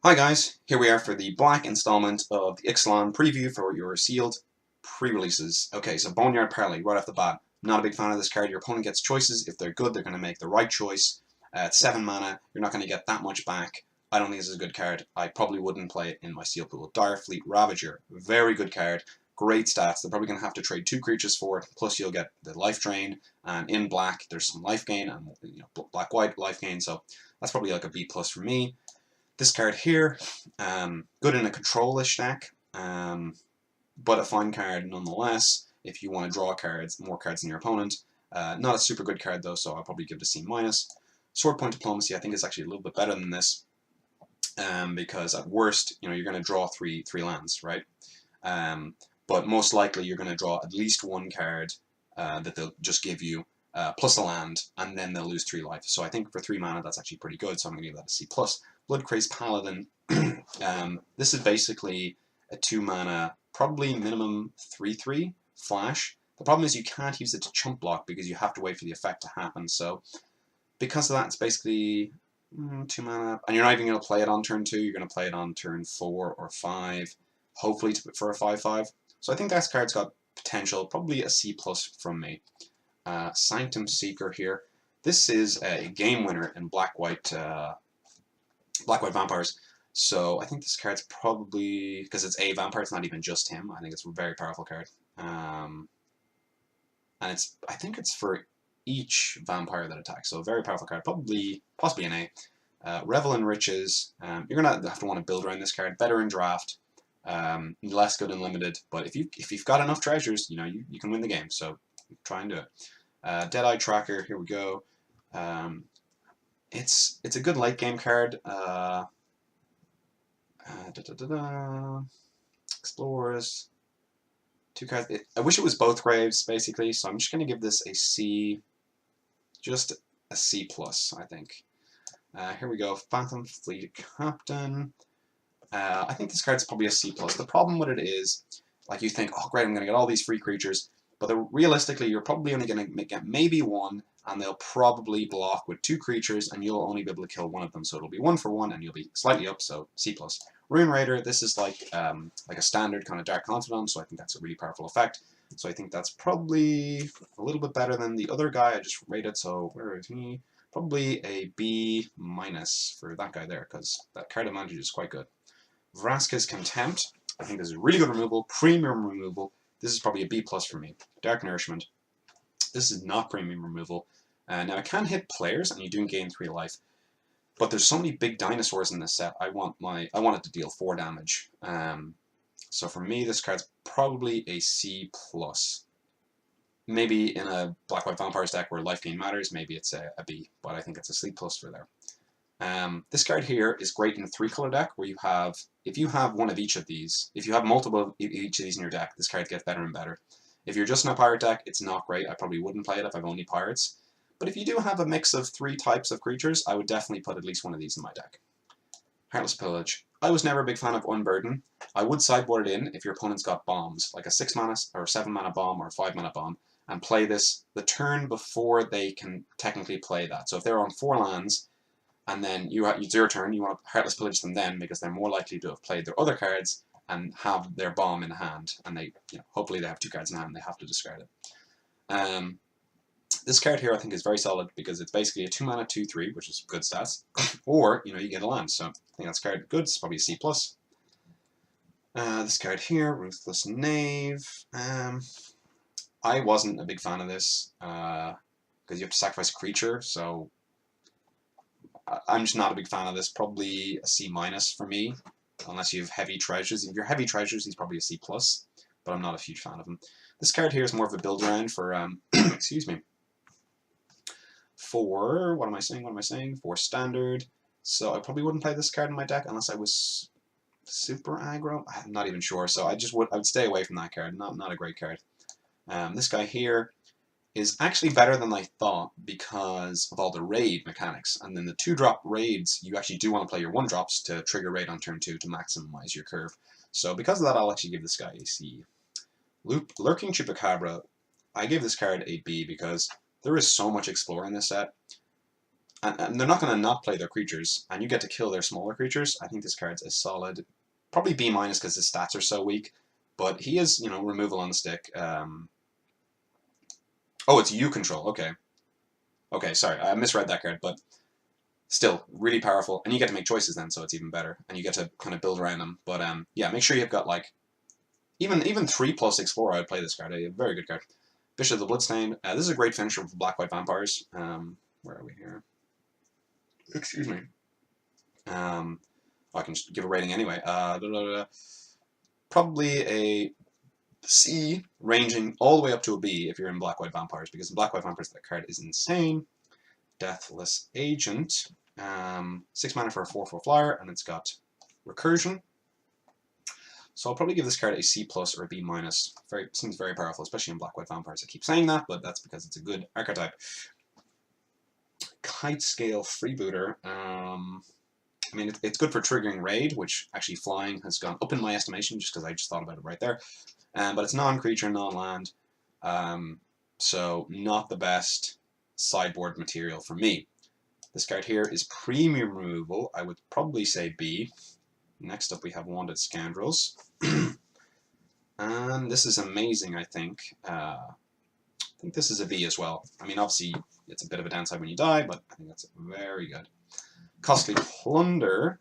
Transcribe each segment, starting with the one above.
Hi guys, here we are for the black installment of the Ixalan preview for your sealed pre-releases. Okay, so Boneyard Parley, right off the bat. Not a big fan of this card. Your opponent gets choices. If they're good, they're going to make the right choice. At 7 mana, you're not going to get that much back. I don't think this is a good card. I probably wouldn't play it in my seal pool. Direfleet Ravager, very good card. Great stats. They're probably going to have to trade 2 creatures for it. Plus you'll get the life drain. And in black, there's some life gain. And black-white life gain. So that's probably like a B+ for me. This card here, good in a control-ish deck, but a fine card nonetheless if you want to draw cards, more cards than your opponent. Not a super good card though, so I'll probably give it a C-. Swordpoint Diplomacy, I think is actually a little bit better than this, because at worst, you're going to draw three lands, right? But most likely you're going to draw at least one card that they'll just give you, plus a land, and then they'll lose 3 life. So I think for 3 mana that's actually pretty good, so I'm going to give that a C+. Bloodcrazed Paladin, this is basically a 2 mana, probably minimum 3/3 flash. The problem is you can't use it to chump block because you have to wait for the effect to happen, so because of that it's basically 2 mana, and you're not even going to play it on turn 2, you're going to play it on turn 4 or 5, hopefully for a 5/5. So I think that card's got potential, probably a C+ from me. Sanctum Seeker here. This is a game winner in black-white vampires. So I think this card's probably, because it's a vampire, it's not even just him. I think it's a very powerful card. And I think it's for each vampire that attacks. So a very powerful card, possibly an A. Revel in Riches. You're gonna have to want to build around this card. Better in draft. Less good in limited. But if you've got enough treasures, you can win the game. So try and do it. Deadeye Tracker. Here we go. It's a good late game card. Explorers. 2 cards. I wish it was both graves, basically, so I'm just going to give this a C. Just a C+, I think. Here we go. Phantom Fleet Captain. I think this card's probably a C+. The problem with it is, like, you think, oh great, I'm going to get all these free creatures, but realistically, you're probably only going to get maybe 1, and they'll probably block with 2 creatures, and you'll only be able to kill 1 of them, so it'll be 1 for 1, and you'll be slightly up, so C+. Rune Raider, this is like a standard kind of Dark Confidant, so I think that's a really powerful effect. So I think that's probably a little bit better than the other guy I just rated, so where is he? Probably a B- for that guy there, because that card advantage is quite good. Vraska's Contempt, I think this is really good removal, premium removal. This is probably a B+ for me. Dark Nourishment, this is not premium removal. Now it can hit players, and you do gain 3 life. But there's so many big dinosaurs in this set. I want it to deal 4 damage. So for me, this card's probably a C+. Maybe in a black-white vampires deck where life gain matters, maybe it's a B. But I think it's a C+ for there. This card here is great in a 3-color deck where if you have one of each of these, if you have multiple of each of these in your deck, this card gets better and better. If you're just in a pirate deck, it's not great. I probably wouldn't play it if I've only pirates. But if you do have a mix of 3 types of creatures, I would definitely put at least one of these in my deck. Heartless Pillage. I was never a big fan of Unburden. I would sideboard it in if your opponent's got bombs, like a 6 mana or 7 mana bomb or a 5 mana bomb, and play this the turn before they can technically play that. So if they're on 4 lands, and then it's your turn, you want to Heartless Pillage them then, because they're more likely to have played their other cards and have their bomb in hand, and they, hopefully they have 2 cards in hand and they have to discard it. This card here I think is very solid because it's basically a 2 mana 2/3, which is good stats, or you get a land. So I think that's card good. It's probably a C+. This card here, Ruthless Knave. I wasn't a big fan of this because you have to sacrifice a creature, so I'm just not a big fan of this. Probably a C- for me, unless you have heavy treasures. If you're heavy treasures, he's probably a C+, but I'm not a huge fan of him. This card here is more of a build around for excuse me. For what am I saying? For standard. So I probably wouldn't play this card in my deck unless I was super aggro. I'm not even sure. So I would stay away from that card. Not a great card. This guy here is actually better than I thought because of all the raid mechanics. And then the 2-drop raids, you actually do want to play your 1-drops to trigger raid on turn 2 to maximize your curve. So because of that, I'll actually give this guy a C. Lurking Chupacabra, I give this card a B because there is so much Explore in this set. and they're not going to not play their creatures, and you get to kill their smaller creatures. I think this card's a solid, probably B- because his stats are so weak, but he is, you know, removal on the stick. Oh, it's you control. Okay. Okay, sorry, I misread that card, but still really powerful, and you get to make choices then, so it's even better, and you get to kind of build around them. But yeah, make sure you've got like even 3+ Explore. I would play this card. A very good card. Bishop of the Bloodstain. This is a great finisher for black-white vampires. Where are we here? Excuse me. I can just give a rating anyway. Probably a C, ranging all the way up to a B if you're in black-white vampires, because in black-white vampires that card is insane. Deathless Agent. 6 mana for a 4/4 flyer, and it's got recursion. So I'll probably give this card a C+ or a B-. Seems very powerful, especially in black-white vampires. I keep saying that, but that's because it's a good archetype. Kite Scale Freebooter. I mean, it's good for triggering raid, which actually flying has gone up in my estimation just because I just thought about it right there. But it's non-creature, non-land, so not the best sideboard material for me. This card here is premium removal. I would probably say B. Next up we have Wanted Scoundrels. And this is amazing, I think. I think this is a B as well. I mean, obviously, it's a bit of a downside when you die, but I think that's very good. Costly Plunder.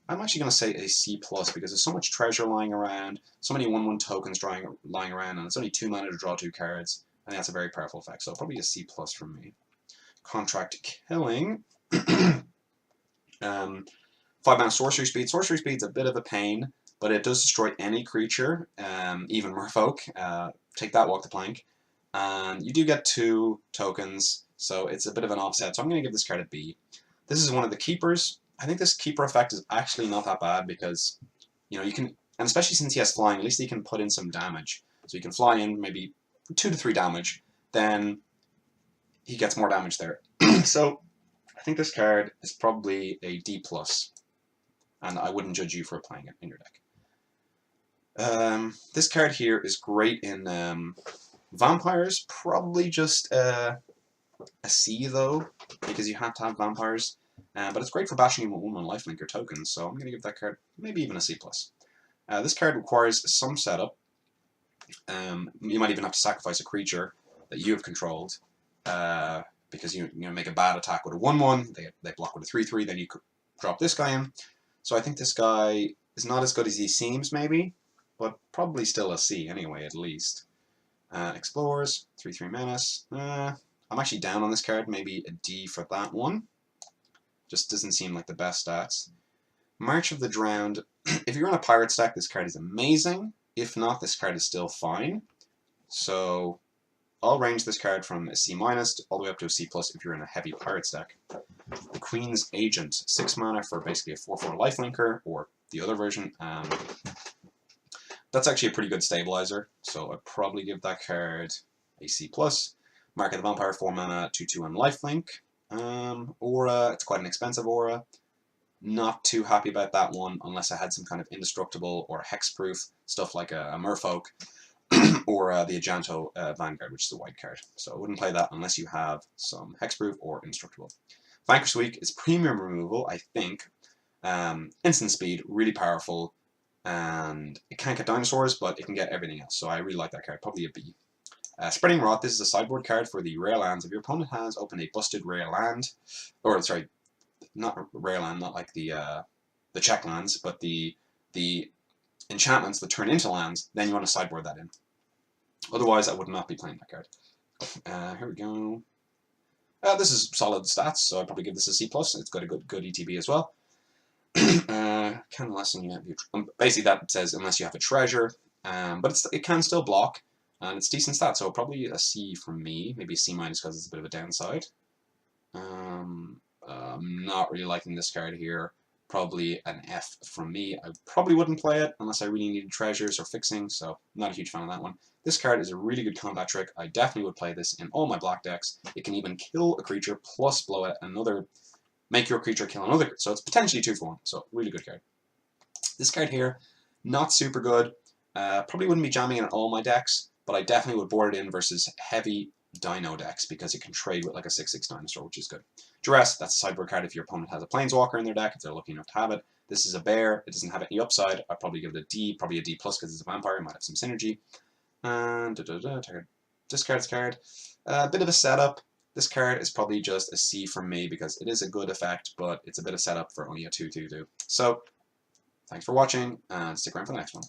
I'm actually going to say a C+, because there's so much treasure lying around, so many 1/1 tokens lying around, and it's only 2 mana to draw 2 cards. I think that's a very powerful effect, so probably a C+ from me. Contract Killing. 5 mana Sorcery Speed. Sorcery Speed's a bit of a pain, but it does destroy any creature, even merfolk. Take that, walk the plank. And you do get 2 tokens, so it's a bit of an offset. So I'm going to give this card a B. This is one of the keepers. I think this keeper effect is actually not that bad because, you know, you can, and especially since he has flying, at least he can put in some damage. So you can fly in maybe 2 to 3 damage, then he gets more damage there. So I think this card is probably a D+, and I wouldn't judge you for playing it in your deck. This card here is great in vampires, probably just a C though, because you have to have vampires. But it's great for bashing him with 1/1 lifelink or tokens, so I'm going to give that card maybe even a C+. This card requires some setup. You might even have to sacrifice a creature that you have controlled, because you make a bad attack with a 1/1, they block with a 3/3, then you could drop this guy in. So I think this guy is not as good as he seems, maybe, but probably still a C anyway, at least. Explores, 3/3 menace. I'm actually down on this card, maybe a D for that one. Just doesn't seem like the best stats. March of the Drowned. If you're in a pirate stack, this card is amazing. If not, this card is still fine. So I'll range this card from a C- all the way up to a C+ if you're in a heavy pirate stack. Queen's Agent. 6 mana for basically a 4/4 lifelinker, or the other version. That's actually a pretty good stabilizer, so I'd probably give that card a C+. Mark of the Vampire, 4 mana, 2/2 on lifelink. Aura, it's quite an expensive aura. Not too happy about that one unless I had some kind of indestructible or hexproof stuff like a merfolk or the Ajanto Vanguard, which is a white card. So I wouldn't play that unless you have some hexproof or indestructible. Vanquish Week is premium removal, I think. Instant speed, really powerful, and it can't get dinosaurs, but it can get everything else. So I really like that card, probably a B. Spreading Rot, this is a sideboard card for the rare lands. If your opponent has opened a busted rare land, or sorry, not rare land, not like the check lands, but the enchantments that turn into lands, then you want to sideboard that in. Otherwise, I would not be playing that card. Here we go. This is solid stats, so I'd probably give this a C+. It's got a good ETB as well. Can lessen you. Basically, that says unless you have a treasure, but it can still block. And it's decent stats, so probably a C from me, maybe a C- because it's a bit of a downside. I'm not really liking this card here. Probably an F from me. I probably wouldn't play it unless I really needed treasures or fixing, so not a huge fan of that one. This card is a really good combat trick. I definitely would play this in all my black decks. It can even kill a creature plus blow it another, make your creature kill another, so it's potentially 2 for 1, so really good card. This card here, not super good. Probably wouldn't be jamming in all my decks, but I definitely would board it in versus heavy Dino decks because it can trade with like a 6/6 dinosaur, which is good. Duress, that's a sideboard card if your opponent has a planeswalker in their deck, if they're lucky enough to have it. This is a bear, it doesn't have any upside. I'd probably give it a D, probably a D plus because it's a vampire, it might have some synergy. And discard this card. A bit of a setup. This card is probably just a C from me because it is a good effect, but it's a bit of setup for only a 2/2/2. So, thanks for watching, and stick around for the next one.